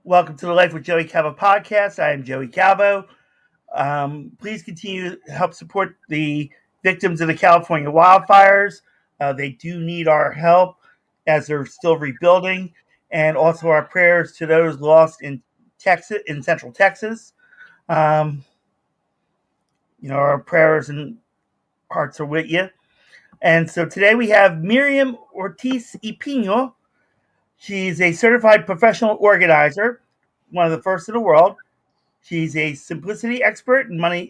Welcome to the Life with Joey Calvo podcast. I am Joey Calvo. Please continue to help support the victims of the California wildfires. They do need our help as they're still rebuilding, and also our prayers to those lost in Texas, in Central Texas. Our prayers and hearts are with you. And so today we have Miriam Ortiz y Pino. She's a certified professional organizer, one of the first in the world. She's a simplicity expert and money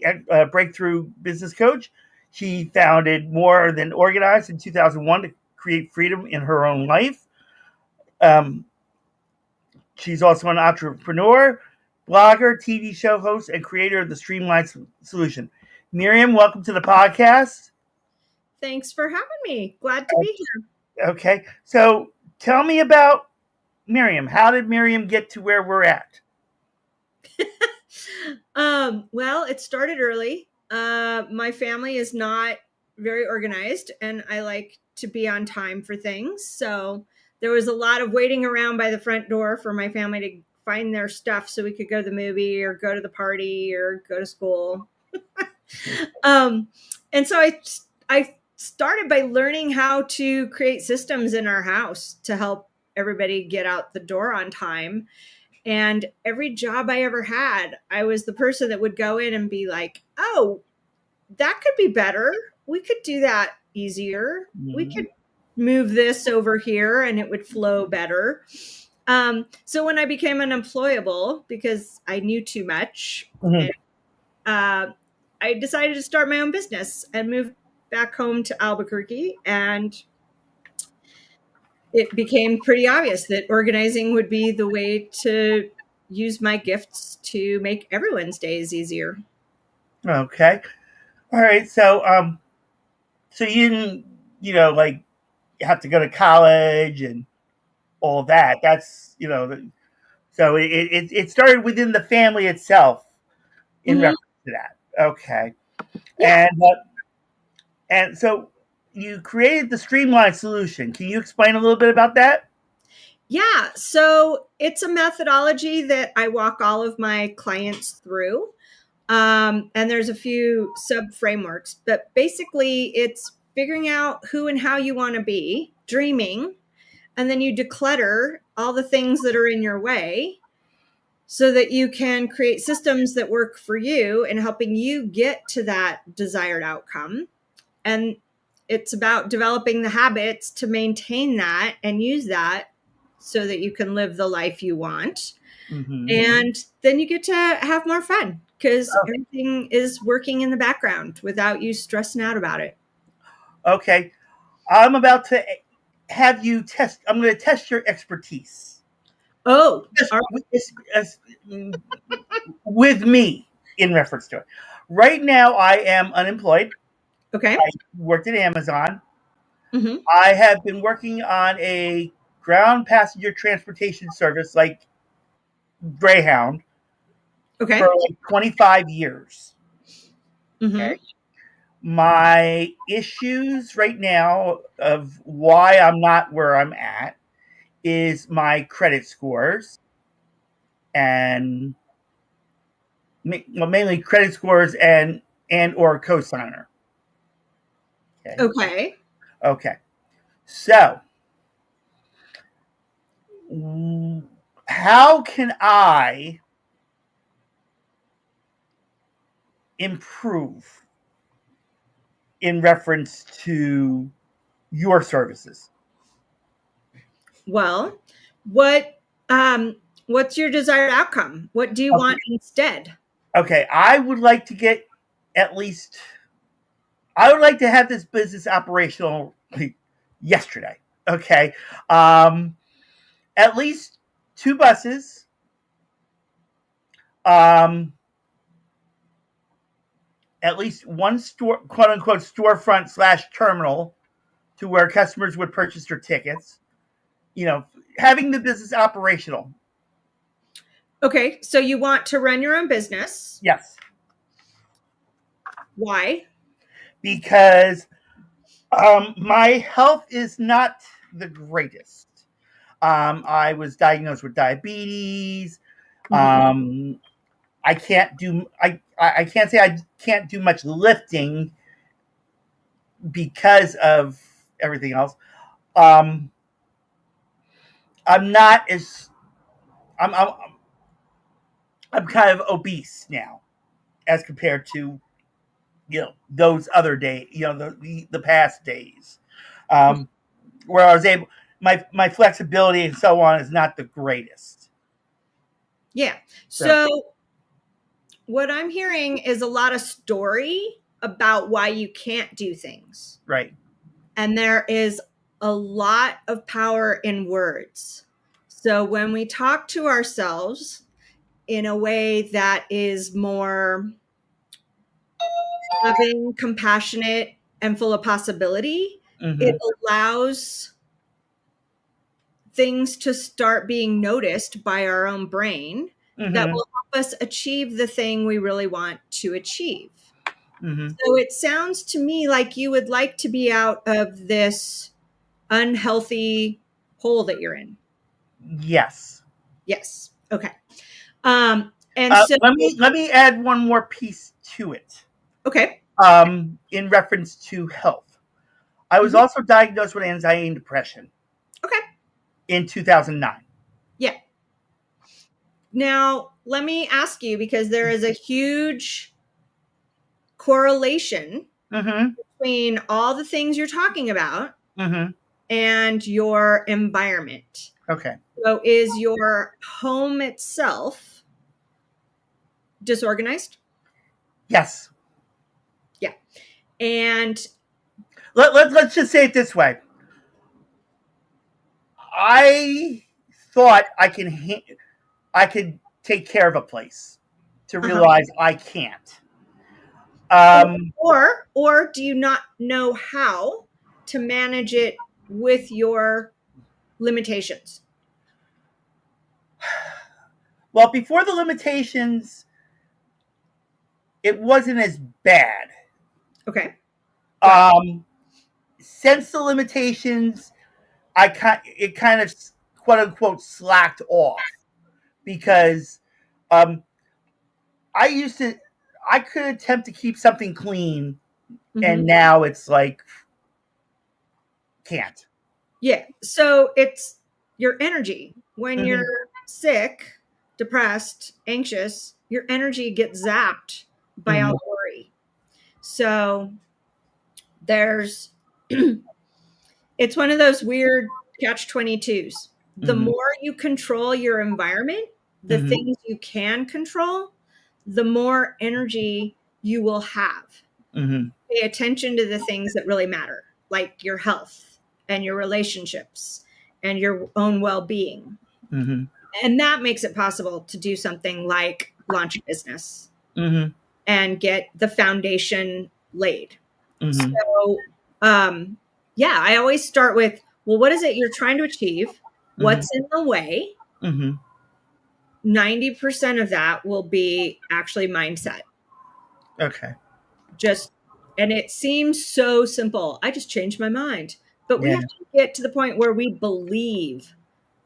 breakthrough business coach. She founded More Than Organized in 2001 to create freedom in her own life. She's also an entrepreneur, blogger, TV show host, and creator of the Streamlined solution. Miriam, welcome to the podcast. Thanks for having me. Glad to be here. Okay, so tell me about Miriam. How did Miriam get to where we're at? Well, it started early. My family is not very organized, and I like to be on time for things. So there was a lot of waiting around by the front door for my family to find their stuff so we could go to the movie or go to the party or go to school. And so I started by learning how to create systems in our house to help everybody get out the door on time. And every job I ever had, I was the person that would go in and be like, oh, that could be better. We could do that easier. Mm-hmm. We could move this over here and it would flow better. So when I became unemployable because I knew too much, mm-hmm. I decided to start my own business and move back home to Albuquerque, and it became pretty obvious that organizing would be the way to use my gifts to make everyone's days easier. Okay. All right. So, so you didn't, have to go to college and all that. That's, so it started within the family itself in mm-hmm. reference to that. Okay. Yeah. And so you created the Streamlined solution. Can you explain a little bit about that? Yeah. So it's a methodology that I walk all of my clients through. And there's a few sub frameworks, but basically it's figuring out who and how you want to be, dreaming, and then you declutter all the things that are in your way so that you can create systems that work for you and helping you get to that desired outcome. And it's about developing the habits to maintain that and use that so that you can live the life you want. Mm-hmm. And then you get to have more fun because everything is working in the background without you stressing out about it. Okay. I'm about to have you test. I'm going to test your expertise. Oh, with me in reference to it. Right now, I am unemployed. Okay. I worked at Amazon. Mm-hmm. I have been working on a ground passenger transportation service like Greyhound for like 25 years. Mm-hmm. Okay. My issues right now of why I'm not where I'm at is my credit scores and mainly credit scores and or cosigner. Okay. So, how can I improve in reference to your services? Well, what's your desired outcome? What do you want instead? Okay, I would like to get I would like to have this business operational yesterday. Okay. At least 2 buses. At least one store, quote unquote, storefront / terminal to where customers would purchase their tickets. Having the business operational. Okay. So you want to run your own business? Yes. Why? Because my health is not the greatest. I was diagnosed with diabetes. I can't do I can't say I can't do much lifting because of everything else. I'm not as I'm kind of obese now as compared to those other days, the past days, where I was able my flexibility and so on is not the greatest. Yeah. So what I'm hearing is a lot of story about why you can't do things. Right. And there is a lot of power in words. So when we talk to ourselves in a way that is more loving, compassionate, and full of possibility, it allows things to start being noticed by our own brain that will help us achieve the thing we really want to achieve. So it sounds to me like you would like to be out of this unhealthy hole that you're in. Yes. Yes. Okay. And so let me add one more piece to it. Okay. In reference to health, I was also diagnosed with anxiety and depression. Okay. In 2009. Yeah. Now, let me ask you, because there is a huge correlation between all the things you're talking about and your environment. Okay. So is your home itself disorganized? Yes. Yeah. And let's just say it this way. I thought I could take care of a place to realize I can't. Or do you not know how to manage it with your limitations? Well, before the limitations, it wasn't as bad. Okay. Since the limitations, it kind of quote unquote slacked off because I could attempt to keep something clean, and now it's like can't. Yeah. So it's your energy. When you're sick, depressed, anxious, your energy gets zapped by all the worry. So there's it's one of those weird catch-22s. The more you control your environment, the things you can control, the more energy you will have. Pay attention to the things that really matter, like your health and your relationships and your own well-being. And that makes it possible to do something like launch a business and get the foundation laid. So, yeah, I always start with, well, what is it you're trying to achieve? What's in the way? 90% of that will be actually mindset. Okay. And it seems so simple. I just changed my mind. But we have to get to the point where we believe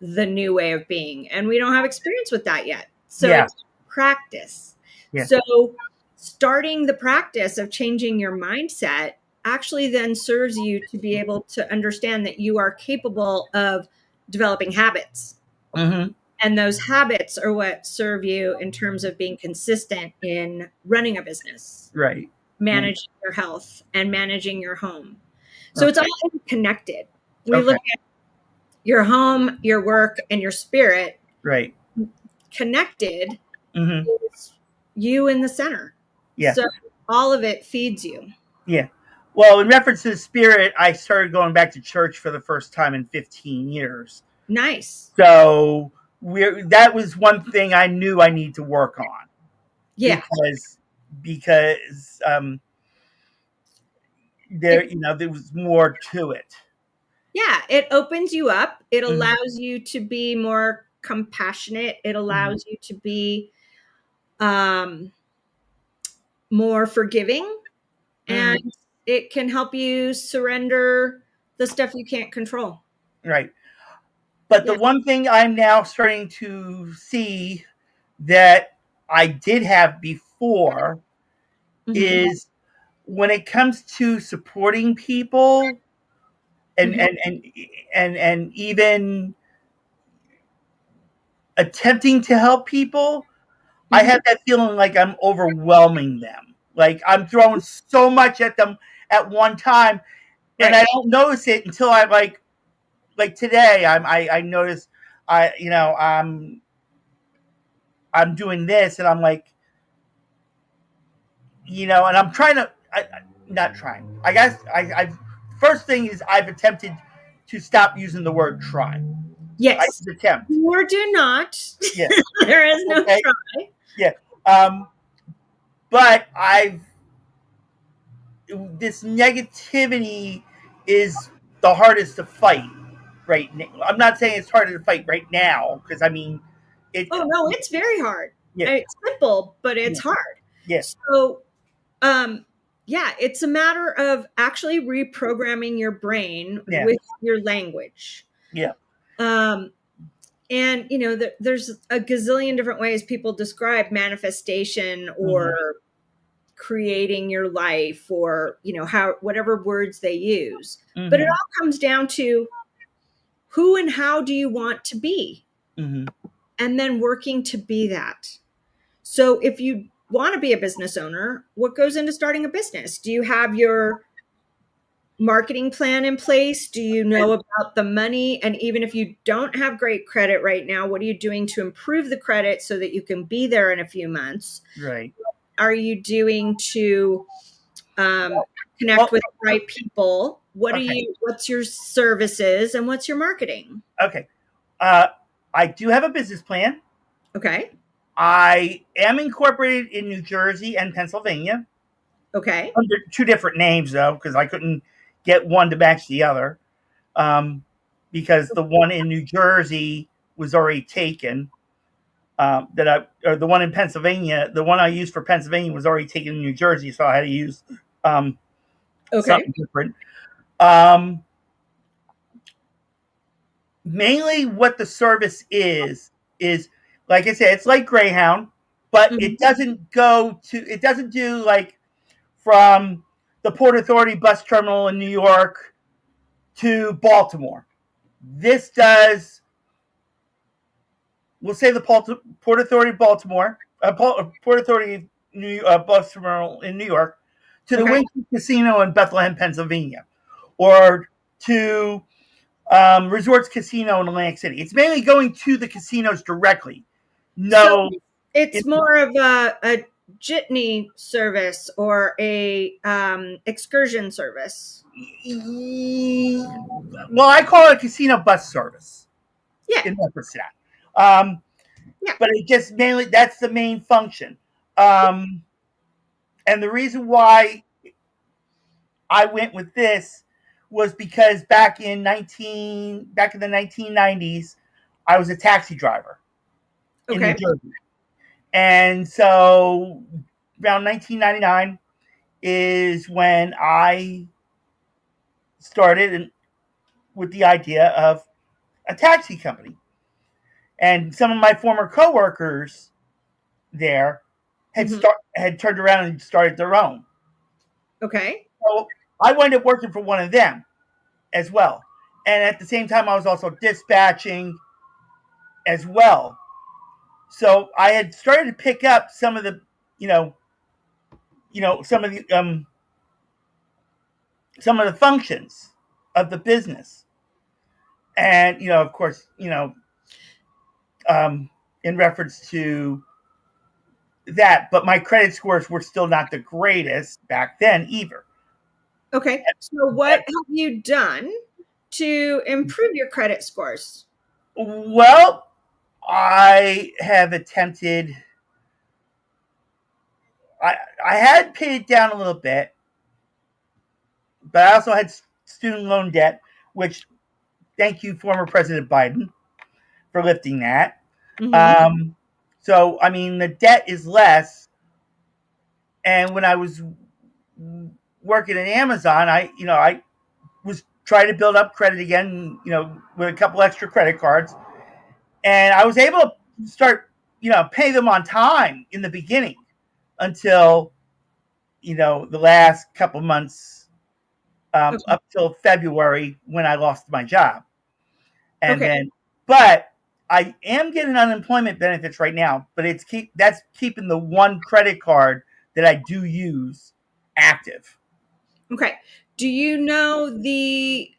the new way of being. And we don't have experience with that yet. So it's practice. Yeah. So starting the practice of changing your mindset actually then serves you to be able to understand that you are capable of developing habits. And those habits are what serve you in terms of being consistent in running a business. Right. Managing your health and managing your home. So it's all connected. We look at your home, your work, and your spirit. Right. Connected is you in the center. Yeah. So all of it feeds you. Yeah. Well, in reference to the spirit, I started going back to church for the first time in 15 years. Nice. So that was one thing I knew I need to work on. Yeah. Because there was more to it. Yeah, it opens you up. It allows you to be more compassionate. It allows you to be more forgiving, and it can help you surrender the stuff you can't control. Right. But the one thing I'm now starting to see that I did have before is when it comes to supporting people and even attempting to help people, I have that feeling like I'm overwhelming them. Like I'm throwing so much at them at one time, and I don't notice it until I like today. I notice I'm doing this, and I'm like, and I'm trying to. Not trying. I guess I first thing is I've attempted to stop using the word try. Yes. Attempt. Or do not. Yeah. There is no try. Yeah. But this negativity is the hardest to fight right now. I'm not saying it's harder to fight right now because Oh no, it's very hard. Yeah. It's simple, but it's hard. Yes. So, it's a matter of actually reprogramming your brain with your language. Yeah. And there's a gazillion different ways people describe manifestation or creating your life or whatever words they use. But it all comes down to who and how do you want to be, and then working to be that. So if you want to be a business owner, what goes into starting a business? Do you have your marketing plan in place? Do you know about the money? And even if you don't have great credit right now, what are you doing to improve the credit so that you can be there in a few months? Right. What are you doing to connect with the right people? What's your services and what's your marketing? Okay. I do have a business plan. Okay. I am incorporated in New Jersey and Pennsylvania. Okay. Under two different names, though, because I couldn't get one to match the other. Because the one in New Jersey was already taken. Or the one in Pennsylvania, the one I used for Pennsylvania was already taken in New Jersey, so I had to use something different. Mainly what the service is like I said, it's like Greyhound, but it doesn't do like from the Port Authority bus terminal in New York to Baltimore. This does, we'll say the Port Authority Baltimore, Port Authority bus terminal in New York to the Winky Casino in Bethlehem, Pennsylvania, or to Resorts Casino in Atlantic City. It's mainly going to the casinos directly. No, so it's more of a jitney service or a excursion service. Well, I call it a casino bus service. Yeah. In reference to that. But it just mainly, that's the main function. And the reason why I went with this was because back in the 1990s, I was a taxi driver in New Jersey. And so around 1999 is when I started with the idea of a taxi company. And some of my former coworkers there had turned around and started their own. Okay. So I wound up working for one of them as well. And at the same time, I was also dispatching as well. So I had started to pick up some of the, some of the functions of the business. And, of course, in reference to that, but my credit scores were still not the greatest back then either. Okay. So what have you done to improve your credit scores? Well, I have attempted, I had paid it down a little bit, but I also had student loan debt, which thank you, former President Biden, for lifting that. So, I mean, the debt is less. And when I was working at Amazon, I was trying to build up credit again, with a couple extra credit cards. And I was able to start pay them on time in the beginning until, the last couple months, up till February when I lost my job. And but I am getting unemployment benefits right now, but that's keeping the one credit card that I do use active. Okay. Do you know the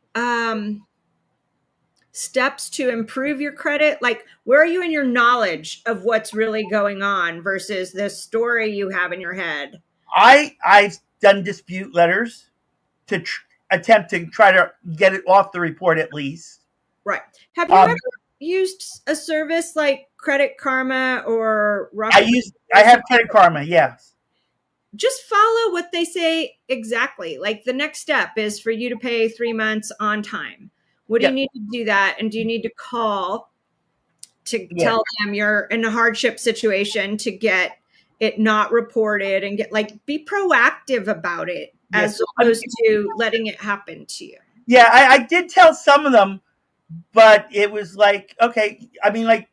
steps to improve your credit? Like, where are you in your knowledge of what's really going on versus the story you have in your head? I've done dispute letters to attempt to try to get it off the report at least. Right. Have you ever used a service like Credit Karma or I have Credit Karma, yes. Just follow what they say exactly. Like, the next step is for you to pay 3 months on time. What do you need to do that? And do you need to call to tell them you're in a hardship situation to get it not reported and be proactive about it as opposed to letting it happen to you? Yeah, I did tell some of them, but it was like, okay, I mean, like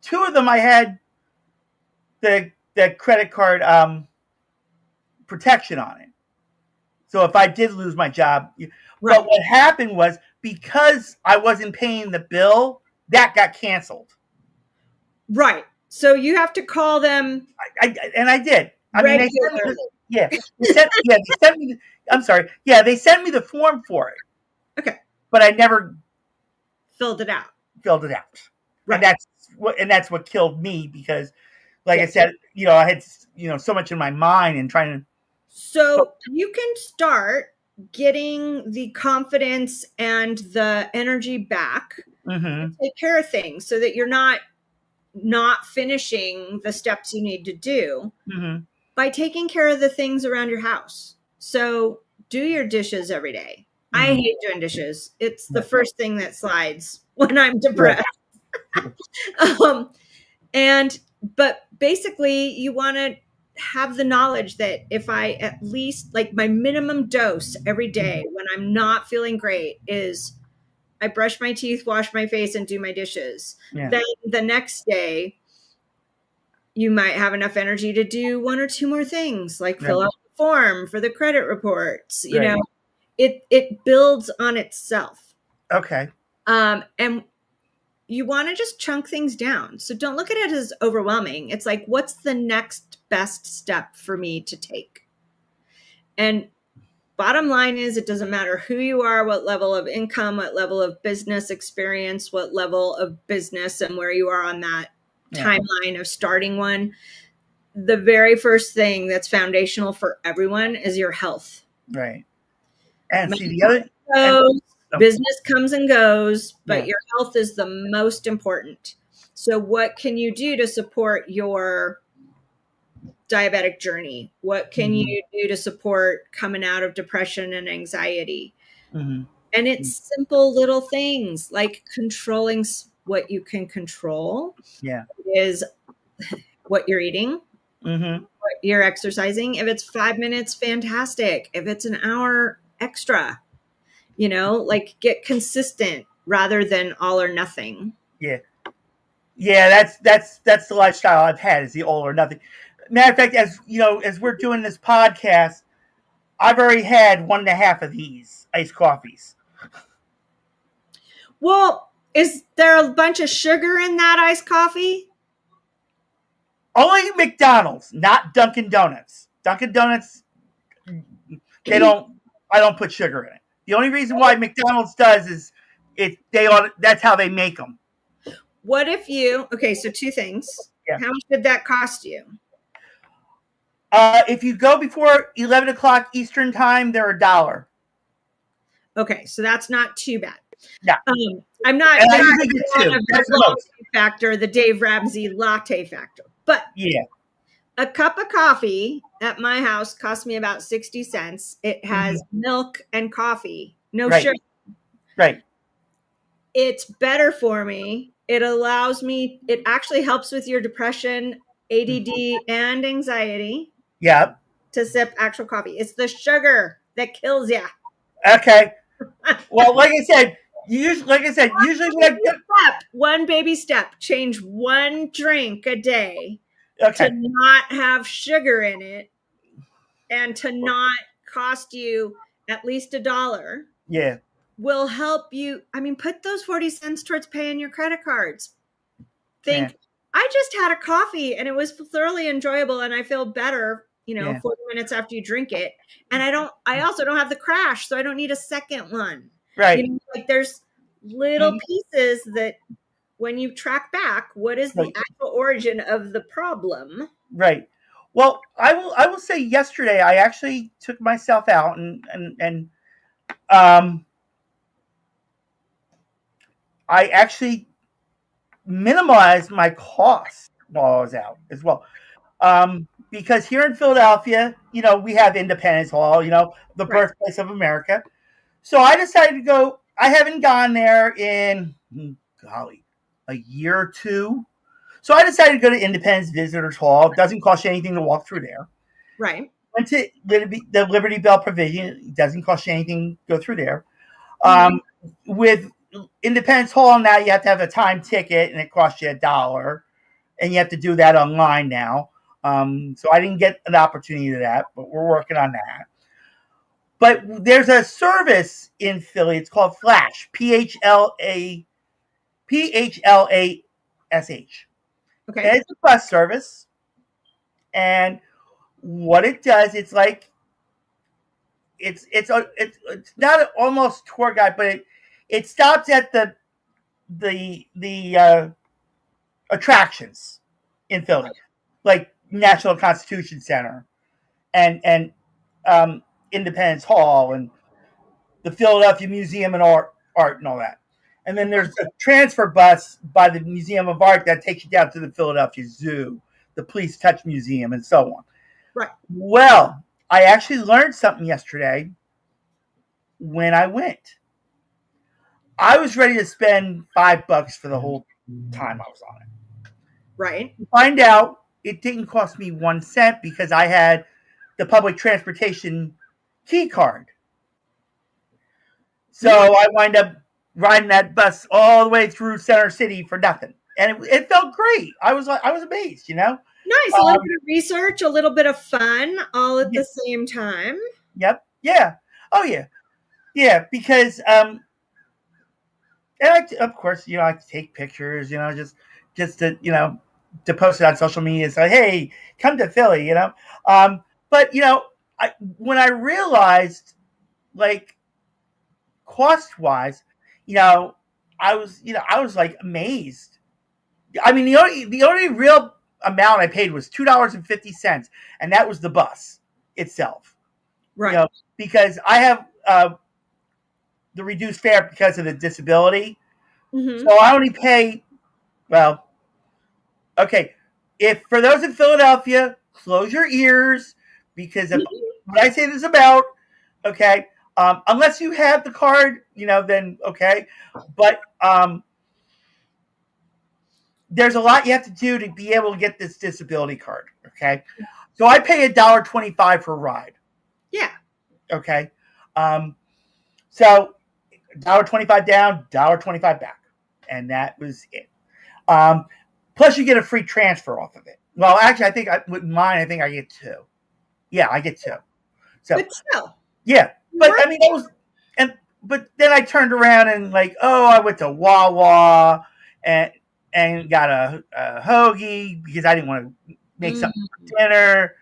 2 of them I had the credit card protection on it. So if I did lose my job, but what happened was because I wasn't paying the bill, that got canceled. Right. So you have to call them. I did. I mean, they sent me. I'm sorry. Yeah, they sent me the form for it. Okay. But I never filled it out. Right. And that's what killed me because, like I said, I had so much in my mind and trying to. So you can start getting the confidence and the energy back to take care of things so that you're not finishing the steps you need to do by taking care of the things around your house. So do your dishes every day. I hate doing dishes. It's the first thing that slides when I'm depressed. But basically you want to have the knowledge that if I at least my minimum dose every day when I'm not feeling great is I brush my teeth, wash my face, and do my dishes. Yeah. Then the next day, you might have enough energy to do 1 or 2 more things, like fill out the form for the credit reports. You know, it builds on itself. Okay. And you want to just chunk things down. So don't look at it as overwhelming. It's like, what's the next best step for me to take? And bottom line is, it doesn't matter who you are, what level of income, what level of business experience, what level of business and where you are on that timeline of starting one. The very first thing that's foundational for everyone is your health. Right. And see the other business comes and goes, but your health is the most important. So what can you do to support your diabetic journey? What can you do to support coming out of depression and anxiety? And it's simple little things like controlling what you can control. Is what you're eating, what you're exercising. If it's 5 minutes, fantastic. If it's an hour, extra. Get consistent rather than all or nothing. Yeah, that's the lifestyle I've had, is the all or nothing. Matter of fact, as we're doing this podcast, I've already had 1.5 of these iced coffees. Well, is there a bunch of sugar in that iced coffee? Only McDonald's, not Dunkin' Donuts. Dunkin' Donuts, I don't put sugar in it. The only reason why McDonald's does is that's how they make them. What if so 2 things. Yeah. How much did that cost you? If you go before 11 o'clock Eastern time, they're $1. Okay, so that's not too bad. Yeah. I'm not the factor, the Dave Ramsey latte factor. But a cup of coffee at my house cost me about 60 cents. It has milk and coffee, no sugar. Right. It's better for me. It actually helps with your depression, ADD, and anxiety. Yeah. To sip actual coffee. It's the sugar that kills you. Okay. Well, like I said, Usually, like I said, one baby step, change one drink a day okay. to not have sugar in it and to not cost you at least $1. Yeah. Will help you. I mean, put those 40 cents towards paying your credit cards. Think, I just had a coffee and it was thoroughly enjoyable and I feel better, 40 minutes after you drink it. And I also don't have the crash, so I don't need a second one. Right. Like there's little pieces that when you track back, what is the actual origin of the problem? Right. Well, I will say yesterday I actually took myself out and I actually minimized my costs while I was out as well. Because here in Philadelphia, we have Independence Hall, the birthplace of America. So I decided to go. I haven't gone there in, a year or two. So I decided to go to Independence Visitors Hall. It doesn't cost you anything to walk through there. Right. Went to the Liberty Bell Pavilion. It doesn't cost you anything to go through there. With Independence Hall now, you have to have a time ticket, and it costs you $1. And you have to do that online now. So I didn't get an opportunity to that, but we're working on that. But there's a service in Philly. It's called Flash, PHLASH. Okay. And it's a bus service. And what it does, it's like it's not an almost tour guide, but it stops at the attractions in Philly, like National Constitution Center and Independence Hall and the Philadelphia Museum of Art and all that. And then there's a transfer bus by the Museum of Art that takes you down to the Philadelphia Zoo, the Police Touch Museum, and so on. Right. Well, I actually learned something yesterday when I went. I was ready to spend $5 for the whole time I was on it. Right. Find out it didn't cost me 1 cent because I had the public transportation key card. So I wind up riding that bus all the way through Center City for nothing. And it felt great. I was amazed, Nice. A little bit of research, a little bit of fun, all at the same time. Yep. Yeah. Oh, yeah. Yeah, because, and of course, I take pictures, just to, to post it on social media and say, hey, come to Philly, But, when I realized, like, cost-wise, I was like amazed. I mean, the only real amount I paid was $2.50, and that was the bus itself. Right. Because I have the reduced fare because of the disability. Mm-hmm. So I only pay, if for those in Philadelphia, close your ears, because of what I say this about, okay, unless you have the card, then okay. But there's a lot you have to do to be able to get this disability card, okay? So I pay $1.25 for a ride. Yeah. Okay. So $1.25 down, $1.25 back. And that was it. Plus you get a free transfer off of it. Well, actually, with mine, I think I get 2. Yeah, I get 2. So, but still. Yeah. But I mean, but then I turned around and I went to Wawa and got a hoagie because I didn't want to make something for dinner.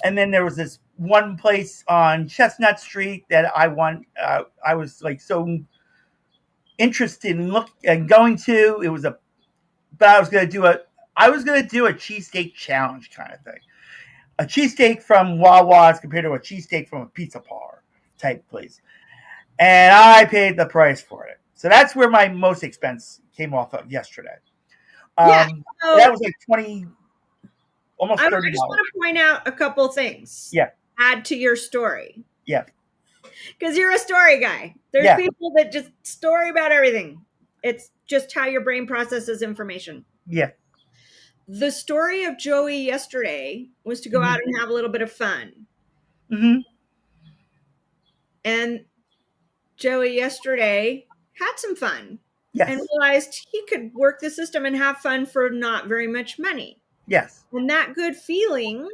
And then there was this one place on Chestnut Street that I was so interested in going to. But I was going to do a cheesesteak challenge kind of thing. A cheesesteak from Wawa as compared to a cheesesteak from a pizza parlor type place. And I paid the price for it. So that's where my most expense came off of yesterday. That was like 20, almost $30. I just want to point out a couple things. Yeah. Add to your story. Yeah. Because you're a story guy. There's people that just story about everything. It's just how your brain processes information. Yeah. The story of Joey yesterday was to go out and have a little bit of fun. Mm-hmm. And Joey yesterday had some fun. Yes. And realized he could work the system and have fun for not very much money. Yes. And that good feeling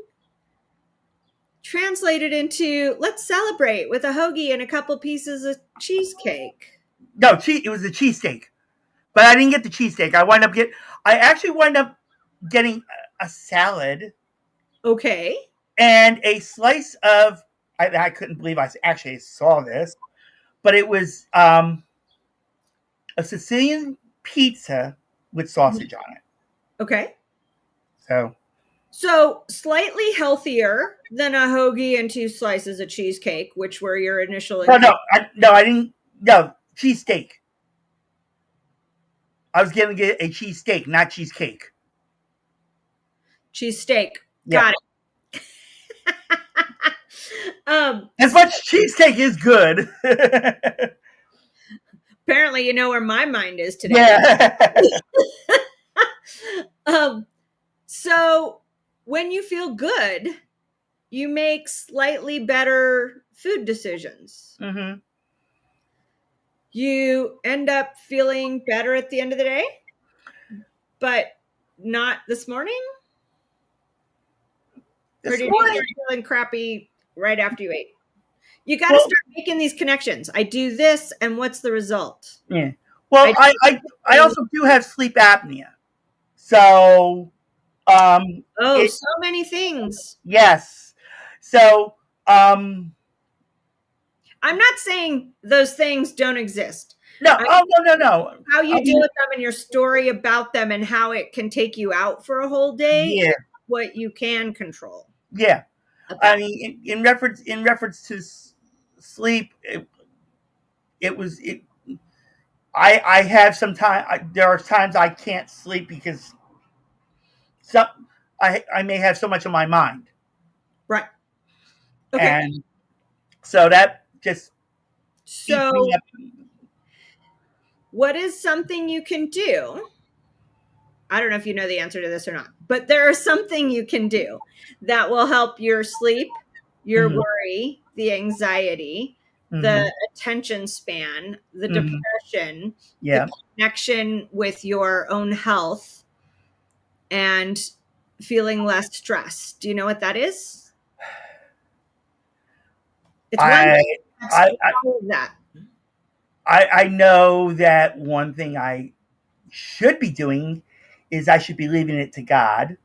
translated into, let's celebrate with a hoagie and a couple pieces of cheesecake. No, it was a cheesesteak. But I didn't get the cheesesteak. I actually wound up getting a salad. Okay. And a slice of, I couldn't believe I actually saw this, but it was a Sicilian pizza with sausage on it. Okay. So slightly healthier than a hoagie and 2 slices of cheesecake, which were your initial. I didn't. No, cheesesteak. I was going to get a cheesesteak, not cheesecake. Cheesesteak. Got it. As much cheesesteak is good. Apparently, you know where my mind is today. Yeah. So when you feel good, you make slightly better food decisions. Mm-hmm. You end up feeling better at the end of the day, but not this morning? Or did you start feeling crappy right after you ate? You got to start making these connections. I do this, and what's the result? Yeah. Well, I also do have sleep apnea. So, so many things. Yes. So, I'm not saying those things don't exist. No. No. How you deal with them and your story about them and how it can take you out for a whole day. Yeah. What you can control. Yeah. I mean, in reference to sleep, I have some time. There are times I can't sleep because I may have so much on my mind. Right. Okay. And so that just. So, what is something you can do? I don't know if you know the answer to this or not, but there is something you can do that will help your sleep, your worry, the anxiety, the attention span, the depression, the connection with your own health, and feeling less stressed. Do you know what that is? It's I know that one thing I should be doing is I should be leaving it to God.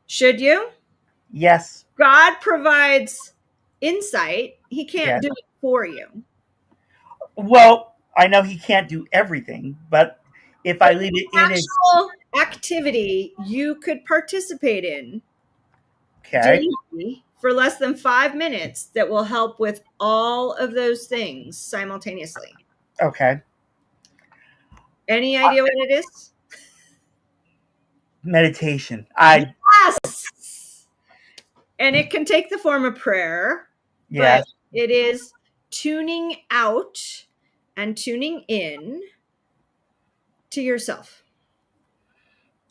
Should you? Yes. God provides insight. He can't do it for you. Well, I know he can't do everything, but if I leave it in his activity you could participate in daily for less than 5 minutes that will help with all of those things simultaneously. Okay. Any idea what it is? Meditation. Yes. And it can take the form of prayer. Yes. But it is tuning out and tuning in to yourself.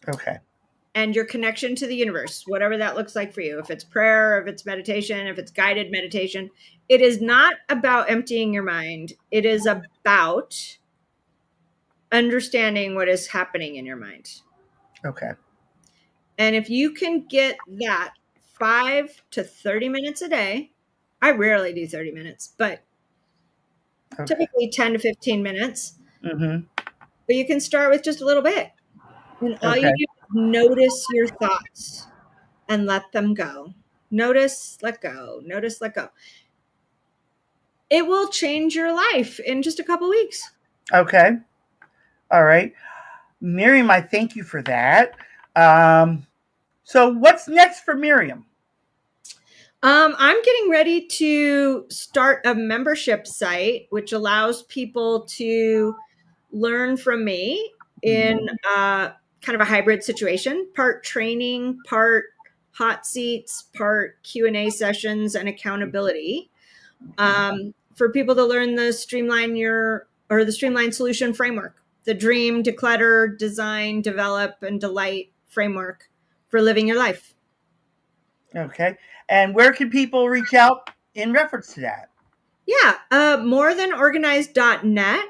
Okay. And your connection to the universe, whatever that looks like for you. If it's prayer, if it's meditation, if it's guided meditation. It is not about emptying your mind. It is about understanding what is happening in your mind. Okay. And if you can get that 5 to 30 minutes a day, I rarely do 30 minutes, but typically 10 to 15 minutes. Mm-hmm. But you can start with just a little bit. And all you do is notice your thoughts and let them go. Notice, let go. Notice, let go. It will change your life in just a couple weeks. Okay. All right. Miriam, I thank you for that. So what's next for Miriam? I'm getting ready to start a membership site, which allows people to learn from me in kind of a hybrid situation, part training, part hot seats, part Q&A sessions, and accountability for people to learn the Streamlined solution framework, the dream, declutter, design, develop, and delight framework for living your life. Okay. And where can people reach out in reference to that? Yeah, morethanorganized.net.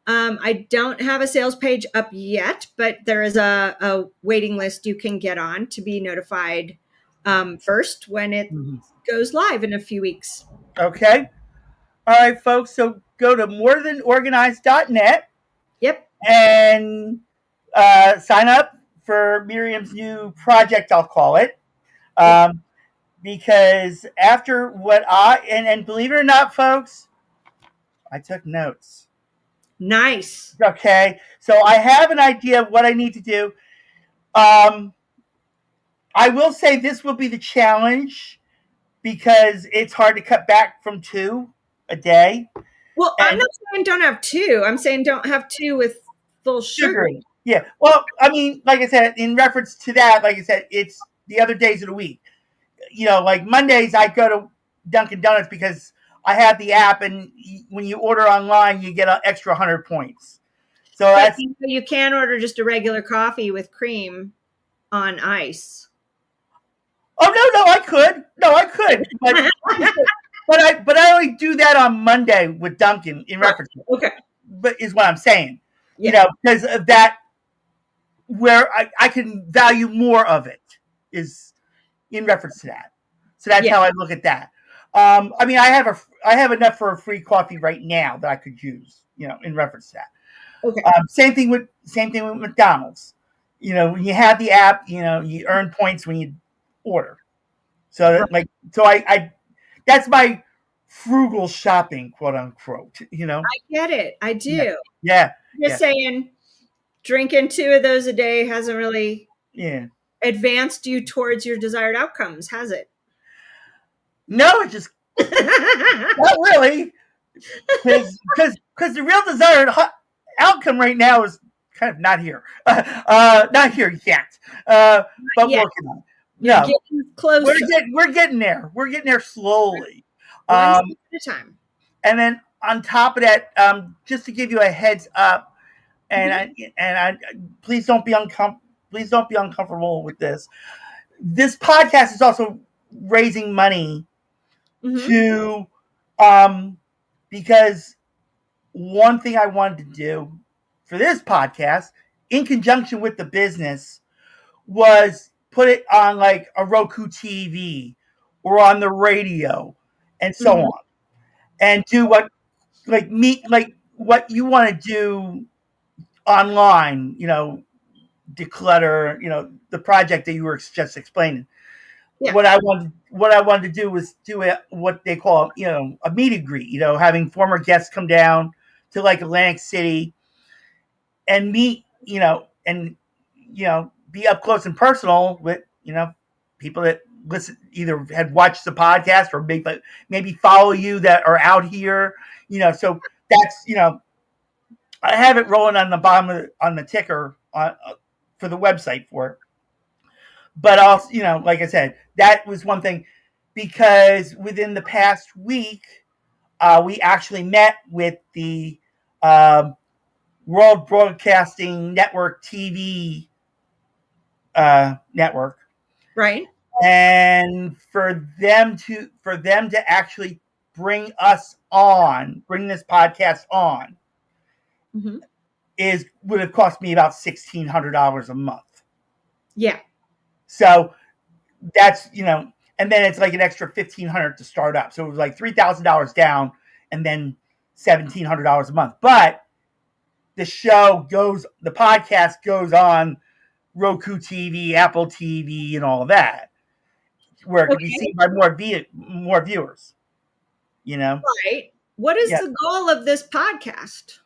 I don't have a sales page up yet, but there is a waiting list you can get on to be notified first when it goes live in a few weeks. Okay. All right, folks. So go to morethanorganized.net. Yep. And sign up for Miriam's new project, I'll call it. Because after what and believe it or not, folks, I took notes. Nice. Okay. So I have an idea of what I need to do. I will say this will be the challenge because it's hard to cut back from 2 a day. Well, I'm not saying don't have 2. I'm saying don't have 2 with full sugar. Yeah. Well, I mean, like I said, in reference to that, like I said, it's the other days of the week. Like Mondays, I go to Dunkin' Donuts because I have the app, and when you order online, you get an extra 100 points. So you can order just a regular coffee with cream on ice. Oh no, I could. But I only do that on Monday with Dunkin' in reference. Okay. But is what I'm saying. Yeah. Because of that, where I can value more of it is in reference to that. So that's how I look at that. I mean, I have enough for a free coffee right now that I could use, in reference to that. Okay. Same thing with McDonald's. When you have the app, you earn points when you order. So I that's my frugal shopping, quote unquote. I get it. I do. Yeah. Just saying, drinking 2 of those a day hasn't really advanced you towards your desired outcomes, has it? No, it just not really. Because the real desired outcome right now is kind of not here. Not here yet. But working on it. No, close. We're getting there. We're getting there slowly. One step at a time. And then on top of that, just to give you a heads up, and please don't be uncomfortable with this. This podcast is also raising money to because one thing I wanted to do for this podcast, in conjunction with the business, was put it on like a Roku TV or on the radio and so on, and do what what you want to do online, declutter, the project that you were just explaining. Yeah. What I wanted to do was do what they call, a meet and greet, having former guests come down to like Atlantic City and meet, and, be up close and personal with, people that either had watched the podcast or maybe follow you that are out here, so that's, I have it rolling on the bottom on the ticker for the website for it. But also, like I said, that was one thing, because within the past week, we actually met with the World Broadcasting Network TV network, right? And for them to actually bring this podcast on, would have cost me about $1,600 a month. Yeah. So that's, and then it's like an extra $1,500 to start up. So it was like $3,000 down and then $1,700 a month. But the podcast goes on Roku TV, Apple TV, and all of that, where it can be seen by more viewers, Right. What is the goal of this podcast?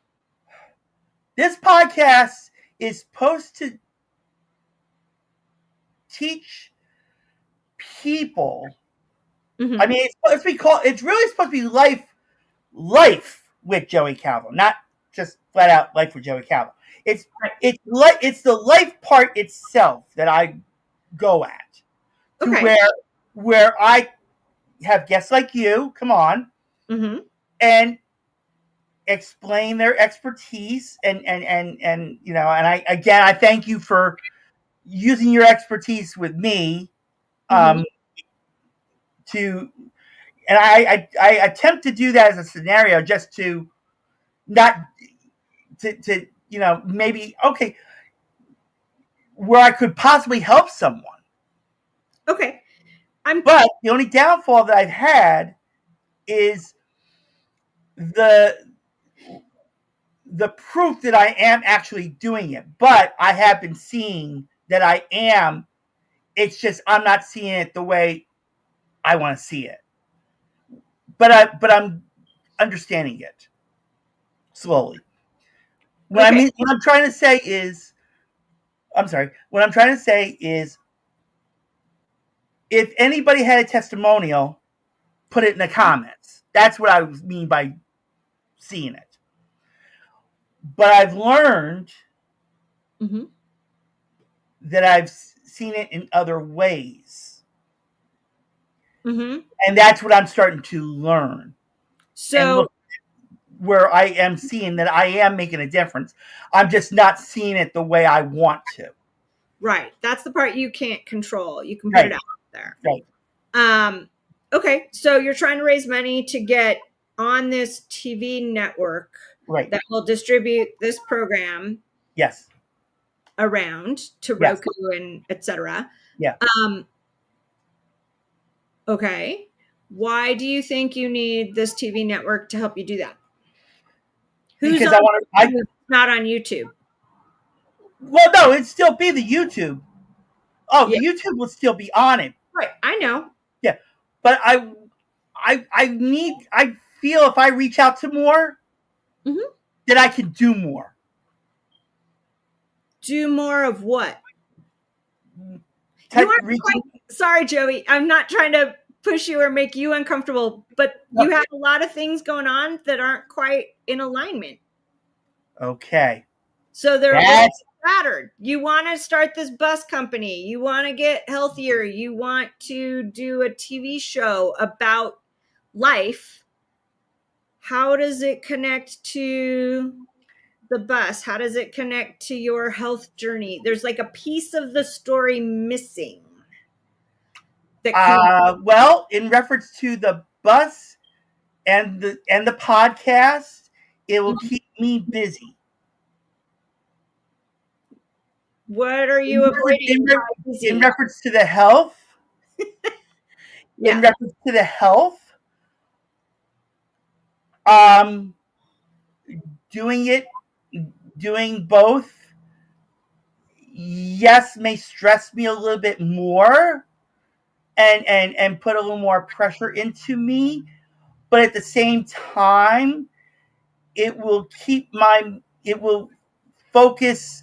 This podcast is supposed to teach people. I mean, it's really supposed to be life with Joey Calvo, not just flat out life with Joey Calvo. It's the life part itself that I go at, to where I have guests like you come on and explain their expertise, and I thank you for using your expertise with me to and I attempt to do that as a scenario just to not to maybe where I could possibly help someone. Okay. But the only downfall that I've had is the proof that I am actually doing it. But I have been seeing that I am. It's just I'm not seeing it the way I want to see it. But I'm understanding it slowly. What I'm trying to say is, what I'm trying to say is, if anybody had a testimonial, put it in the comments. That's what I mean by seeing it. But I've learned that I've seen it in other ways. And that's what I'm starting to learn. So where I am seeing that I am making a difference. I'm just not seeing it the way I want to. Right. That's the part you can't control. You can put it out there. Right. Okay. So you're trying to raise money to get on this TV network that will distribute this program. Yes. Around to Roku and etc. Yeah. Okay. Why do you think you need this TV network to help you do that? Who's not on YouTube? Well, no, it'd still be the YouTube. Oh, the YouTube will still be on it. Right. I know. Yeah. But I feel if I reach out to more, that I can do more. Do more of what? Sorry, Joey. I'm not trying to push you or make you uncomfortable, but you have a lot of things going on that aren't quite in alignment. Okay. So they're scattered. You want to start this bus company. You want to get healthier. You want to do a TV show about life. How does it connect to the bus? How does it connect to your health journey? There's like a piece of the story missing. Well, in reference to the bus and the podcast, it will keep me busy. What are you avoiding? In reference to the health? In reference to the health, doing both, yes, may stress me a little bit more and put a little more pressure into me, but at the same time, it will focus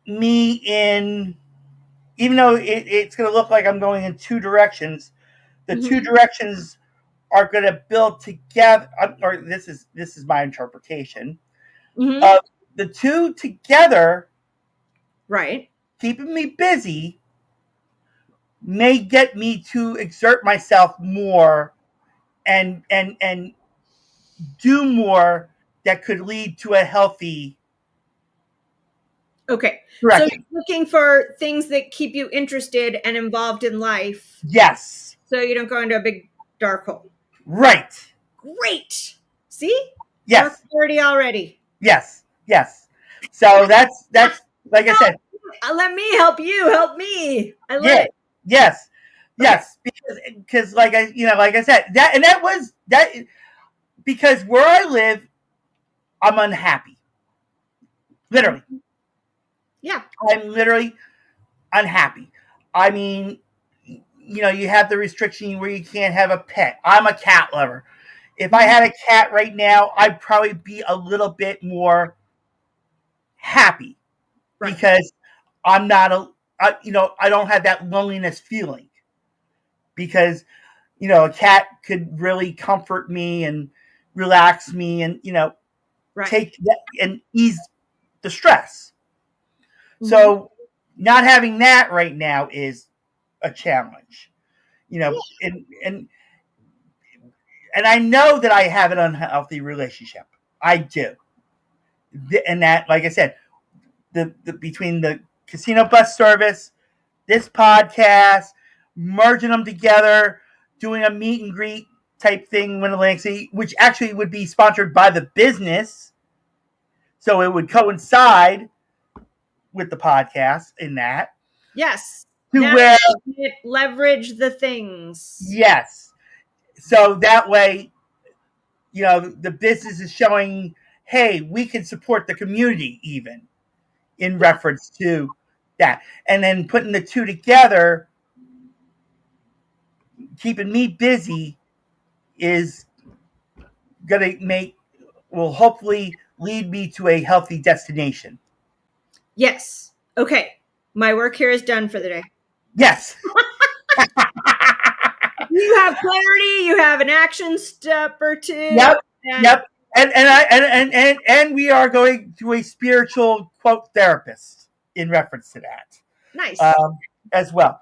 me in, even though it's going to look like I'm going in two directions, the two directions are going to build together, or this is my interpretation of the two together, right? Keeping me busy may get me to exert myself more and do more that could lead to a healthy. Okay. Correct. So you're looking for things that keep you interested and involved in life. Yes. So you don't go into a big dark hole. Right. Great. See? Yes. More clarity already. Yes. Yes. So that's like I said. Let me help you. Help me. I love it. Yes. Yes. Because like I said, that was because where I live, I'm unhappy. Literally. Yeah. I'm literally unhappy. I mean, you have the restriction where you can't have a pet. I'm a cat lover. If I had a cat right now, I'd probably be a little bit more happy because I'm not I don't have that loneliness feeling because, a cat could really comfort me and relax me and, take that and ease the stress. So not having that right now is a challenge, and I know that I have an unhealthy relationship. I do. And that, like I said, the between the casino bus service, this podcast, merging them together, doing a meet and greet type thing in Atlantic City, which actually would be sponsored by the business. So it would coincide with the podcast in that. Yes. To where leverage the things. Yes. So that way, the business is showing, hey, we can support the community even in reference to that. And then putting the two together, keeping me busy is will hopefully lead me to a healthy destination. Yes. Okay. My work here is done for the day. Yes. You have clarity. You have an action step or two. Yep. And we are going to a spiritual quote therapist in reference to that. Nice. As well.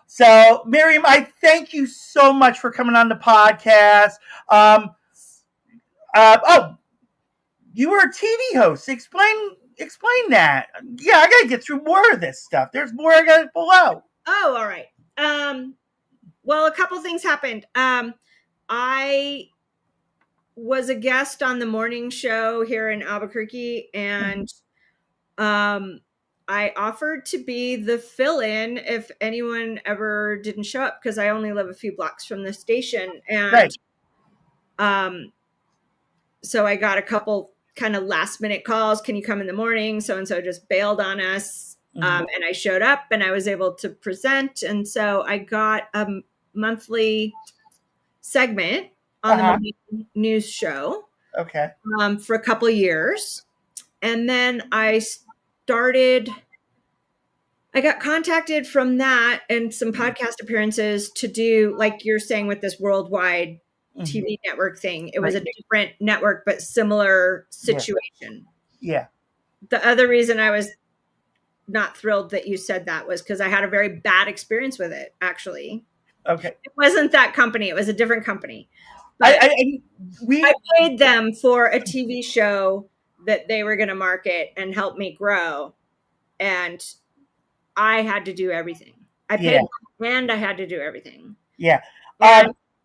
So, Miriam, I thank you so much for coming on the podcast. You were a TV host. Explain that. Yeah, I gotta get through more of this stuff. There's more I gotta pull out. Oh, all right. Well, a couple things happened. I was a guest on the morning show here in Albuquerque, and I offered to be the fill-in if anyone ever didn't show up, because I only live a few blocks from the station. And so I got a couple kind of last minute calls. Can you come in the morning? So-and-so just bailed on us. And I showed up and I was able to present. And so I got a monthly segment on the morning news show. Okay. For a couple of years. And then I got contacted from that and some podcast appearances to do, like you're saying, with this worldwide TV network thing. It was a different network, but similar situation. Yeah. The other reason I was not thrilled that you said that was because I had a very bad experience with it, actually. Okay. It wasn't that company. It was a different company. But I paid them for a TV show that they were going to market and help me grow. And I had to do everything. I paid and I had to do everything. Yeah.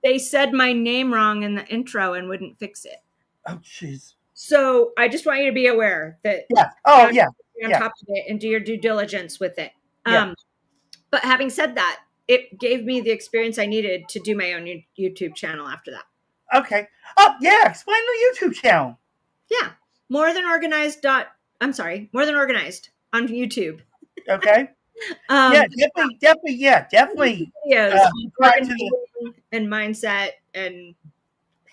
They said my name wrong in the intro and wouldn't fix it. Oh, jeez. So I just want you to be aware that on top of it and do your due diligence with it. But having said that, it gave me the experience I needed to do my own YouTube channel after that. Okay. Oh, yeah. Explain the YouTube channel. Yeah. More Than Organized on YouTube. Okay. Definitely. Videos and mindset and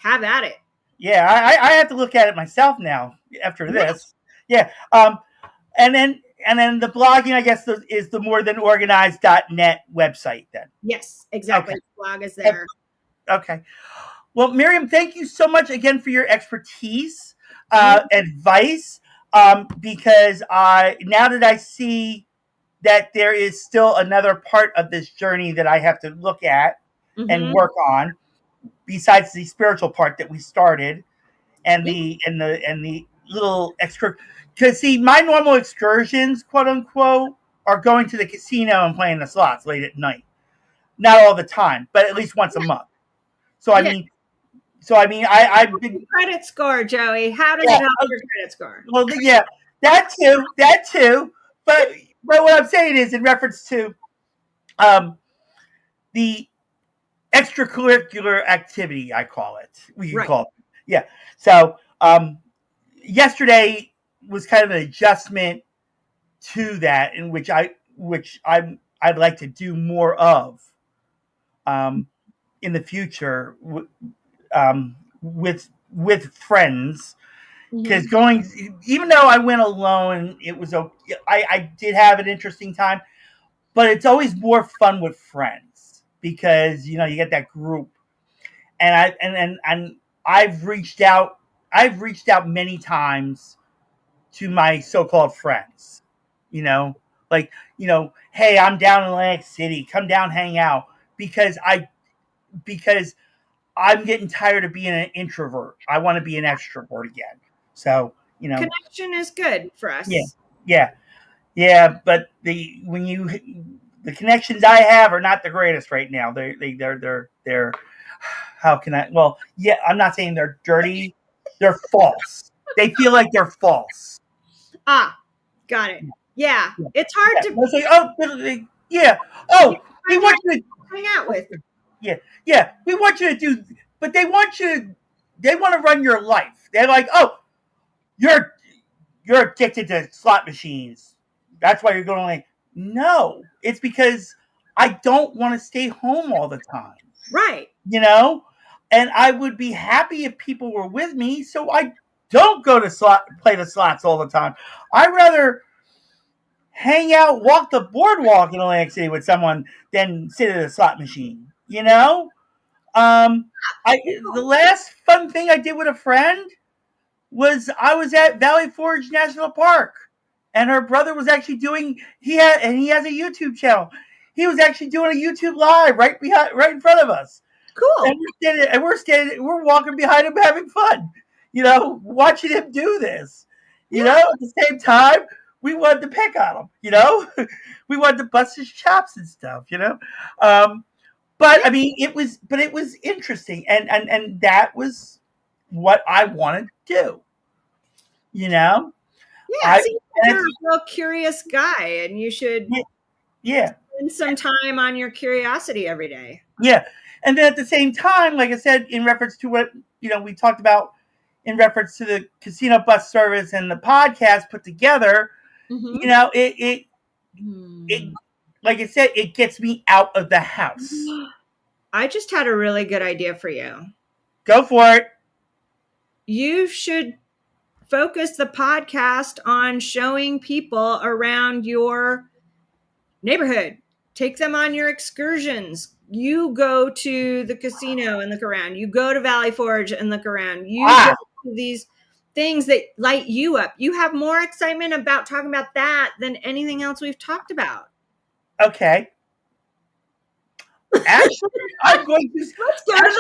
have at it. Yeah, I have to look at it myself now after this. Yeah. And then the blogging, I guess, is the morethanorganized.net website then. Yes, exactly. Okay. The blog is there. Okay. Well, Miriam, thank you so much again for your expertise, advice, because now that I see that there is still another part of this journey that I have to look at and work on, besides the spiritual part that we started, and the little extra. Because see, my normal excursions, quote unquote, are going to the casino and playing the slots late at night. Not all the time, but at least once a month. So I mean, I've been credit score, Joey. How does it help your credit score? Well, yeah, that too. But what I'm saying is in reference to the extracurricular activity, I call it. We can call it. Yeah. So yesterday was kind of an adjustment to that, in which I'd like to do more of in the future with friends. Because even though I went alone, it was okay. I did have an interesting time, but it's always more fun with friends because you get that group. And I've reached out many times to my so-called friends. Hey, I'm down in Atlantic City. Come down, hang out, because I'm getting tired of being an introvert. I want to be an extrovert again. So, connection is good for us. Yeah. But the the connections I have are not the greatest right now. They're how can I? Well, yeah, I'm not saying they're dirty. They're false. They feel like they're false. Ah, got it. Yeah, it's hard to. Say, oh, yeah. Oh, we want you to hang out with. Yeah. We want you to do, but they want to run your life. They're like, oh, you're addicted to slot machines. That's why you're going like, no, it's because I don't want to stay home all the time. Right. You know, and I would be happy if people were with me, so I don't go to play the slots all the time. I'd rather hang out, walk the boardwalk in Atlantic City with someone than sit at a slot machine. You know, the last fun thing I did with a friend was I was at Valley Forge National Park, and her brother was actually doing. He has a YouTube channel. He was actually doing a YouTube live right in front of us. Cool. And we're walking behind him having fun, you know, watching him do this. You know, at the same time, we wanted to pick on him, you know? We wanted to bust his chops and stuff, you know? But I mean, it was interesting, and that was what I wanted to do. You know? Yeah, you're a real curious guy, and you should spend some time on your curiosity every day. Yeah. And then at the same time, like I said, in reference to what, you know, we talked about in reference to the casino bus service and the podcast put together, you know, it like I said, it gets me out of the house. I just had a really good idea for you. Go for it. You should focus the podcast on showing people around your neighborhood. Take them on your excursions. You go to the casino and look around. You go to Valley Forge and look around. You go to these things that light you up. You have more excitement about talking about that than anything else we've talked about. Okay. Actually, I'm going to. Let's go believe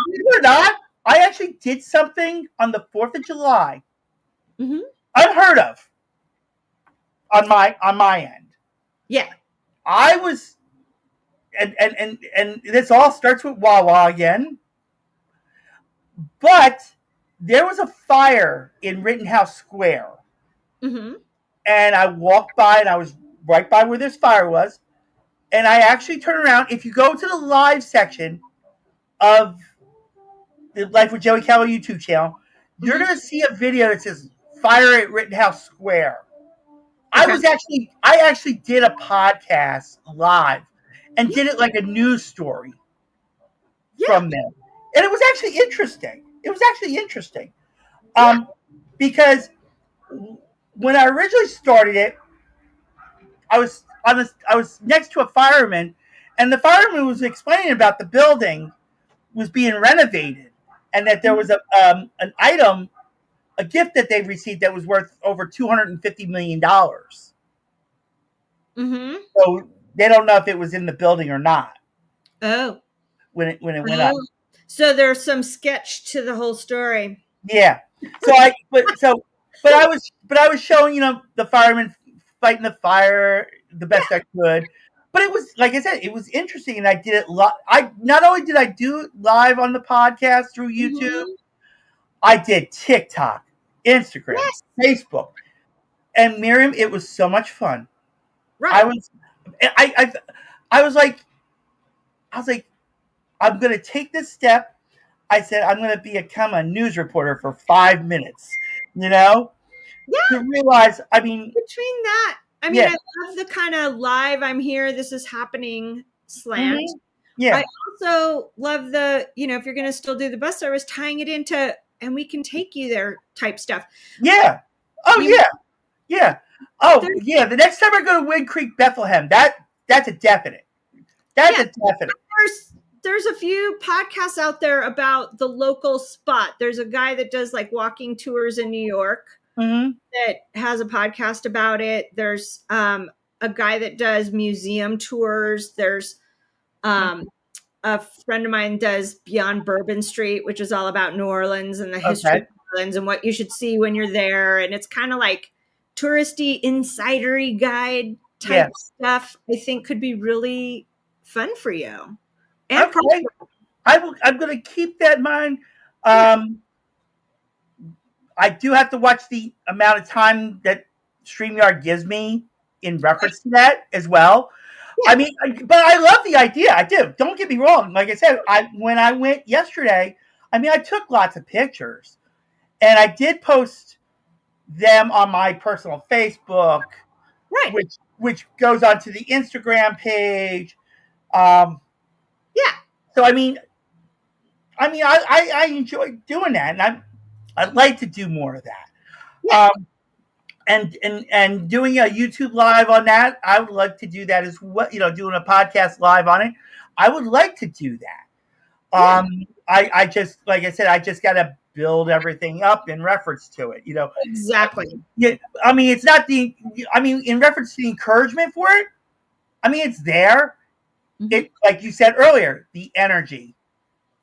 it or not, I actually did something on the 4th of July. Unheard of. On my end. Yeah. I was. And this all starts with Wawa again. But there was a fire in Rittenhouse Square. And I walked by, and I was right by where this fire was. And I actually turned around. If you go to the live section of the Life with Joey Calvo YouTube channel, you're going to see a video that says Fire at Rittenhouse Square. Okay. I actually did a podcast live and did it like a news story from them. And it was actually interesting. Because when I originally started it, I was next to a fireman, and the fireman was explaining about the building was being renovated, and that there was an item, a gift that they received that was worth over $250 million. So they don't know if it was in the building or not. Oh, when it went up. So there's some sketch to the whole story. Yeah. But I was showing, you know, the firemen fighting the fire the best I could. But it was, like I said, it was interesting, and I did it live. Not only did I do it live on the podcast through YouTube, I did TikTok, Instagram, Facebook, and Miriam. It was so much fun. Right. I was like, I'm going to take this step. I said, I'm going to become a news reporter for 5 minutes, you know? Yeah. To realize, I mean. Between that, I love the kind of live, I'm here, this is happening slant. Yeah. I also love the, you know, if you're going to still do the bus service, tying it into, and we can take you there type stuff. Yeah. Oh, yeah. Oh, yeah. The next time I go to Wind Creek, Bethlehem, that's a definite. That's a definite. There's a few podcasts out there about the local spot. There's a guy that does like walking tours in New York that has a podcast about it. There's a guy that does museum tours. There's a friend of mine does Beyond Bourbon Street, which is all about New Orleans and the history of New Orleans and what you should see when you're there. And it's kind of like touristy, insidery guide type of stuff, I think could be really fun for you. And okay. I'm going to keep that in mind. I do have to watch the amount of time that StreamYard gives me in reference to that as well. Yeah. I mean, but I love the idea. I do. Don't get me wrong. Like I said, when I went yesterday, I mean, I took lots of pictures, and I did post them on my personal Facebook, right? Which goes onto the Instagram page. Yeah. So I mean, I enjoy doing that, and I'd like to do more of that. Yeah. And doing a YouTube live on that, I would like to do that as well. Doing a podcast live on it, I would like to do that. Yeah. I just, like I said, I just got to build everything up in reference to it. Exactly. Yeah. I mean, it's not in reference to the encouragement for it. I mean, it's there. Mm-hmm. It, like you said earlier, the energy.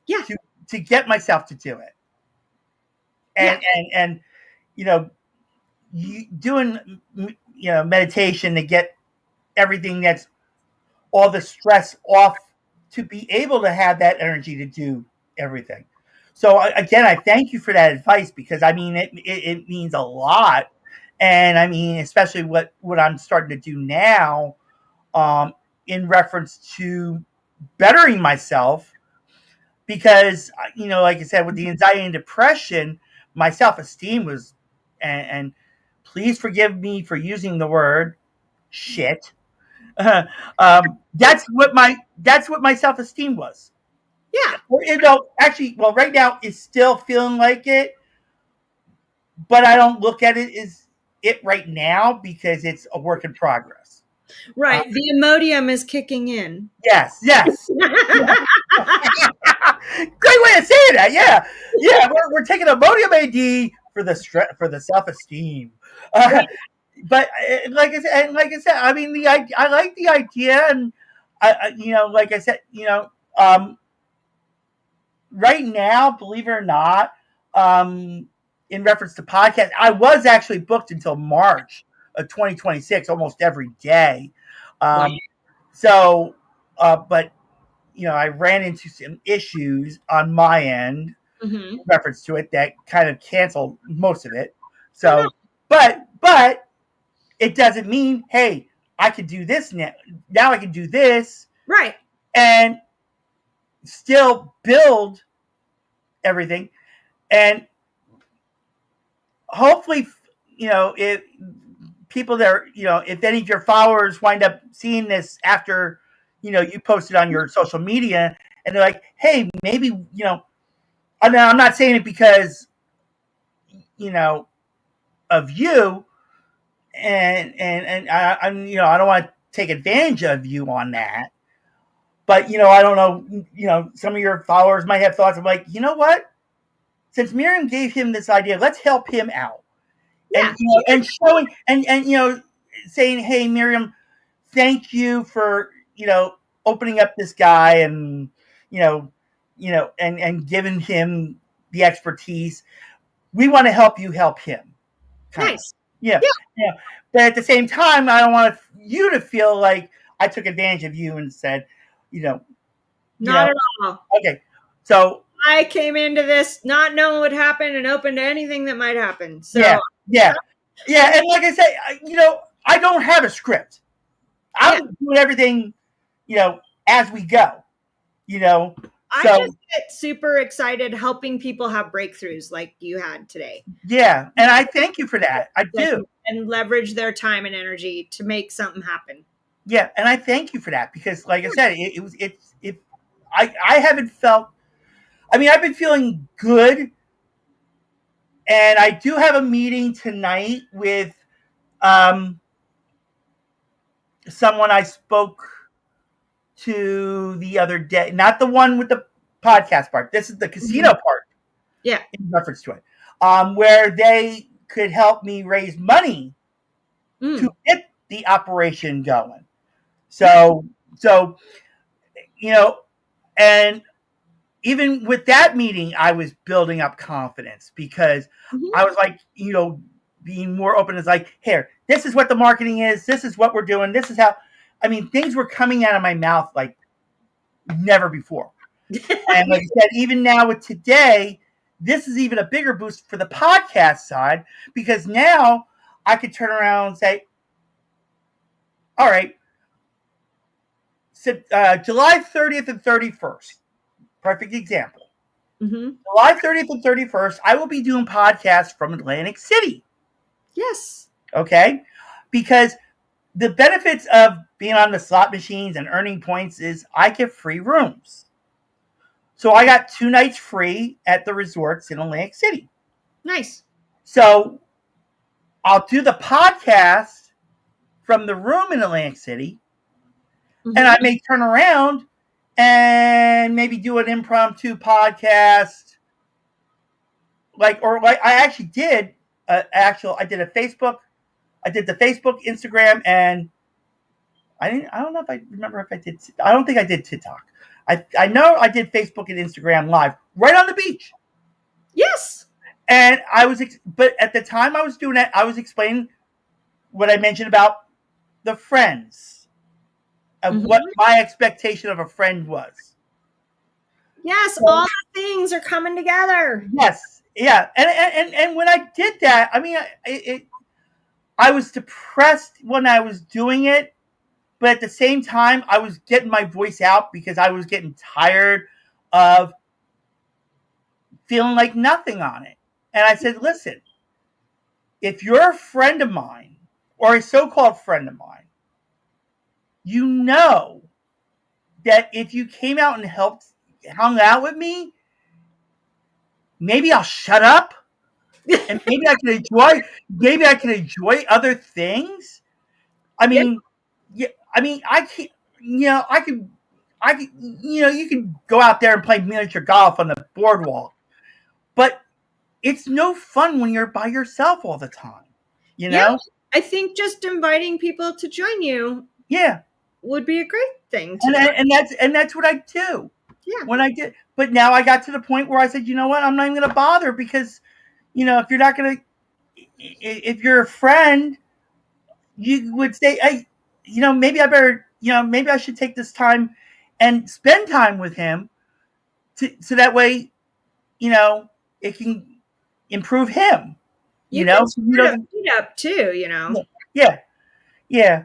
Yeah. To get myself to do it. And doing meditation to get everything that's all the stress off, to be able to have that energy to do everything. So again, I thank you for that advice, because I mean it means a lot, and I mean especially what I'm starting to do now, in reference to bettering myself, because like I said, with the anxiety and depression, my self-esteem was, and please forgive me for using the word shit. That's what my self-esteem was. Yeah. Actually, well, right now it's still feeling like it, but I don't look at it as it right now, because it's a work in progress. Right. The Imodium is kicking in. Yes. Great way of saying that. Yeah. We're taking Imodium AD for the self-esteem. But like I said, I mean, I like the idea, and like I said, right now, believe it or not, in reference to podcast, I was actually booked until March of 2026, almost every day. So, but I ran into some issues on my end, mm-hmm. in reference to it, that kind of canceled most of it. So, but it doesn't mean, hey, I can do this now. Now I can do this, right, and still build everything, and hopefully, if people that are, if any of your followers wind up seeing this after, you posted on your social media, and they're like, hey, maybe, I'm not saying it because, of you, and I don't want to take advantage of you on that, but, I don't know, some of your followers might have thoughts of like, you know what? Since Miriam gave him this idea, let's help him out. Yeah. And showing and saying, hey, Miriam, thank you for, opening up this guy, and, and giving him the expertise. We want to help you help him. Nice. Yeah. But at the same time, I don't want you to feel like I took advantage of you and said, not at all. Okay. So I came into this not knowing what happened and open to anything that might happen. So yeah. And like I say, I don't have a script. I'm doing everything, as we go, I just get super excited helping people have breakthroughs like you had today. Yeah. And I thank you for that. I do. And leverage their time and energy to make something happen. Yeah. And I thank you for that, because like I said, I haven't felt, I mean, I've been feeling good, and I do have a meeting tonight with someone I spoke to the other day, not the one with the podcast part. This is the casino part. Yeah. In reference to it, where they could help me raise money to get the operation going. So, and even with that meeting, I was building up confidence, because I was like, being more open. It's like, here, this is what the marketing is. This is what we're doing. This is how, things were coming out of my mouth like never before. And like I said, even now with today, this is even a bigger boost for the podcast side, because now I could turn around and say, all right, so, July 30th and 31st, perfect example. Mm-hmm. July 30th and 31st, I will be doing podcasts from Atlantic City. Yes. Okay? Because the benefits of being on the slot machines and earning points is I get free rooms. So I got 2 nights free at the resorts in Atlantic City. Nice. So I'll do the podcast from the room in Atlantic City, and I may turn around and maybe do an impromptu podcast. I actually did I did the Facebook, Instagram, and I don't know if I remember if I did. I don't think I did TikTok. I know I did Facebook and Instagram live right on the beach. Yes. And but at the time I was doing that, I was explaining what I mentioned about the friends, of what my expectation of a friend was. Yes, so, all the things are coming together. Yes, yeah, and when I did that, I was depressed when I was doing it, but at the same time, I was getting my voice out because I was getting tired of feeling like nothing on it. And I said, listen, if you're a friend of mine, or a so-called friend of mine, you know that if you came out and hung out with me, maybe I'll shut up, and maybe I can enjoy other things. I can, you can go out there and play miniature golf on the boardwalk, but it's no fun when you're by yourself all the time, you know? Yeah, I think just inviting people to join you would be a great thing. And that's what I do. Yeah. When I did, but now I got to the point where I said, you know what, I'm not even going to bother, because, if you're not going to, if you're a friend, you would say, hey, maybe I better, maybe I should take this time and spend time with him so that way, it can improve him, you know, meet up too, Yeah.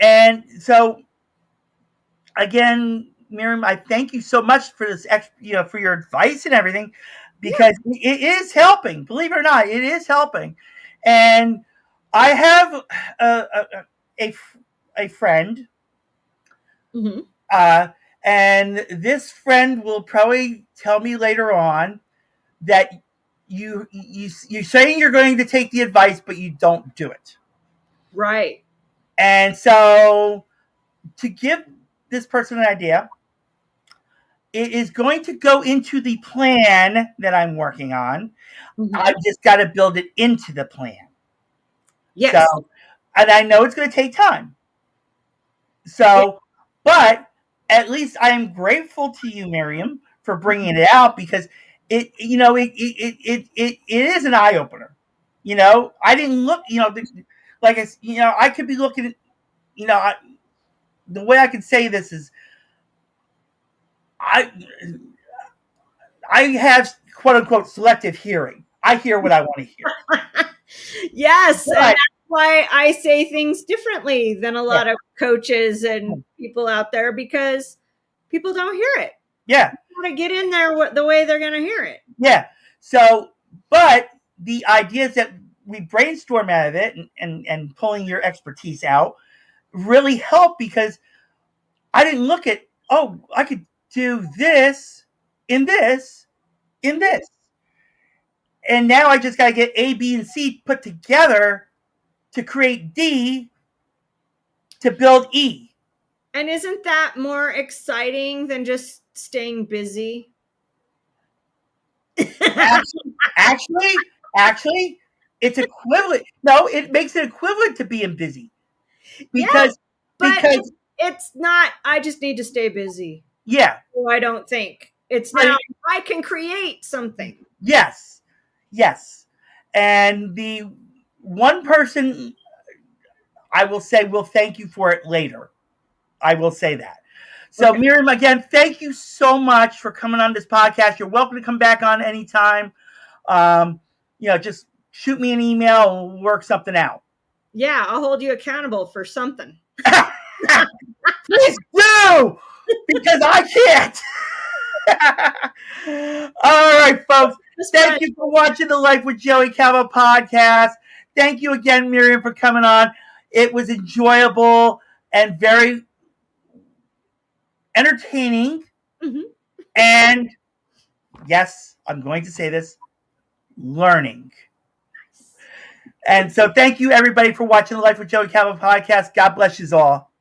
And so again, Miriam, I thank you so much for this, for your advice and everything, because it is helping. Believe it or not, it is helping. And I have a friend, and this friend will probably tell me later on that you're saying you're going to take the advice, but you don't do it. Right. And so, to give this person an idea, it is going to go into the plan that I'm working on. I've just got to build it into the plan. Yes. So, and I know it's going to take time. So, but at least I am grateful to you, Miriam, for bringing it out, because it is an eye opener. I didn't look, I could be looking at, the way I could say this is, I have quote unquote selective hearing. I hear what I want to hear. Yes. But, and that's why I say things differently than a lot of coaches and people out there, because people don't hear it. Yeah. You want to get in there the way they're going to hear it. Yeah. So, but the ideas that we brainstorm out of it and pulling your expertise out really help, because I didn't look at, I could do this in this in this. And now I just got to get A, B, and C put together to create D to build E. And isn't that more exciting than just staying busy? Actually, it's equivalent. No, it makes it equivalent to being busy. Because it's not, I just need to stay busy. Yeah. So I don't think. It's now I can create something. Yes. And one person I will say will thank you for it later. I will say that. So, okay. Miriam, again, thank you so much for coming on this podcast. You're welcome to come back on anytime. Just shoot me an email and we'll work something out. Yeah, I'll hold you accountable for something. Please do, because I can't. All right, folks. Thank you for watching the Life with Joey Calvo podcast. Thank you again, Miriam, for coming on. It was enjoyable and very entertaining. Mm-hmm. And yes, I'm going to say this, learning. Nice. And so thank you, everybody, for watching the Life with Joey Calvo podcast. God bless you all.